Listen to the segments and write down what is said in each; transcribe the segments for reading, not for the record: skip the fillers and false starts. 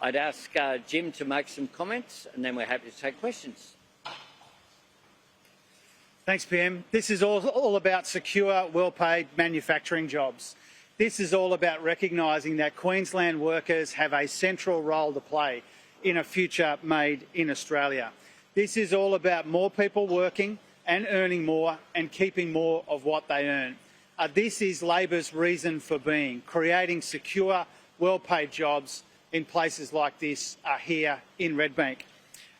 I'd ask Jim to make some comments, and then we're happy to take questions. Thanks, PM. This is all about secure, well-paid manufacturing jobs. This is all about recognising that Queensland workers have a central role to play in a future made in Australia. This is all about more people working and earning more and keeping more of what they earn. This is Labor's reason for being, creating secure, well-paid jobs in places like this here in Redbank.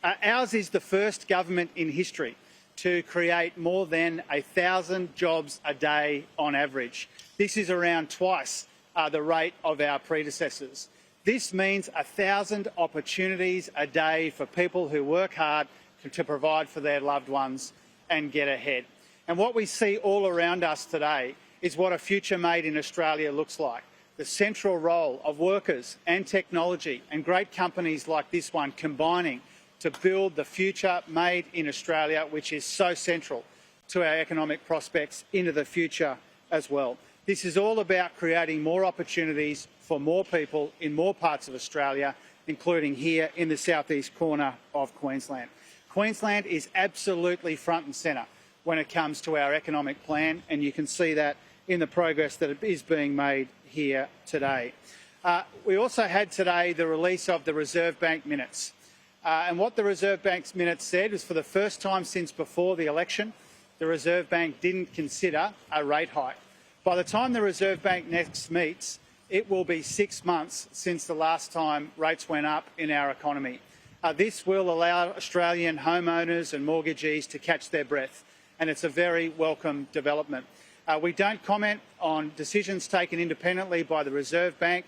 Ours is the first government in history to create more than 1,000 jobs a day on average. This is around twice the rate of our predecessors. This means 1,000 opportunities a day for people who work hard to provide for their loved ones and get ahead. And what we see all around us today is what a future made in Australia looks like. The central role of workers and technology and great companies like this one combining to build the future made in Australia, which is so central to our economic prospects into the future as well. This is all about creating more opportunities for more people in more parts of Australia, including here in the southeast corner of Queensland. Queensland is absolutely front and centre when it comes to our economic plan, and you can see that in the progress that is being made here today. We also had today the release of the Reserve Bank minutes. And what the Reserve Bank's minutes said was, for the first time since before the election, the Reserve Bank didn't consider a rate hike. By the time the Reserve Bank next meets, it will be 6 months since the last time rates went up in our economy. This will allow Australian homeowners and mortgagees to catch their breath, and it's a very welcome development. We don't comment on decisions taken independently by the Reserve Bank.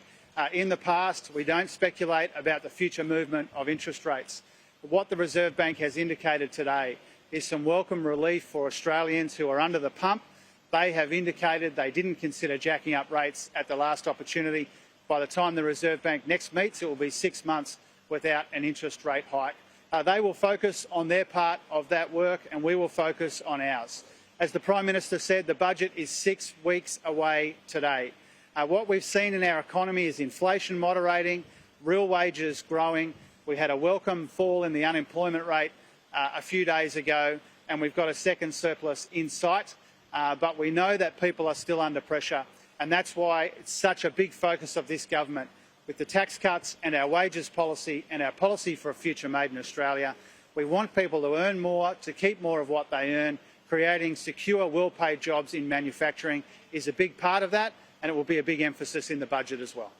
In the past, we don't speculate about the future movement of interest rates. But what the Reserve Bank has indicated today is some welcome relief for Australians who are under the pump. They have indicated they didn't consider jacking up rates at the last opportunity. By the time the Reserve Bank next meets, it will be 6 months without an interest rate hike. They will focus on their part of that work, and we will focus on ours. As the Prime Minister said, the budget is 6 weeks away today. What we've seen in our economy is inflation moderating, real wages growing. We had a welcome fall in the unemployment rate a few days ago, and we've got a second surplus in sight. But we know that people are still under pressure, and that's why it's such a big focus of this government. With the tax cuts and our wages policy and our policy for a future made in Australia, we want people to earn more, to keep more of what they earn. Creating secure, well-paid jobs in manufacturing is a big part of that, and it will be a big emphasis in the budget as well.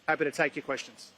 Happy to take your questions.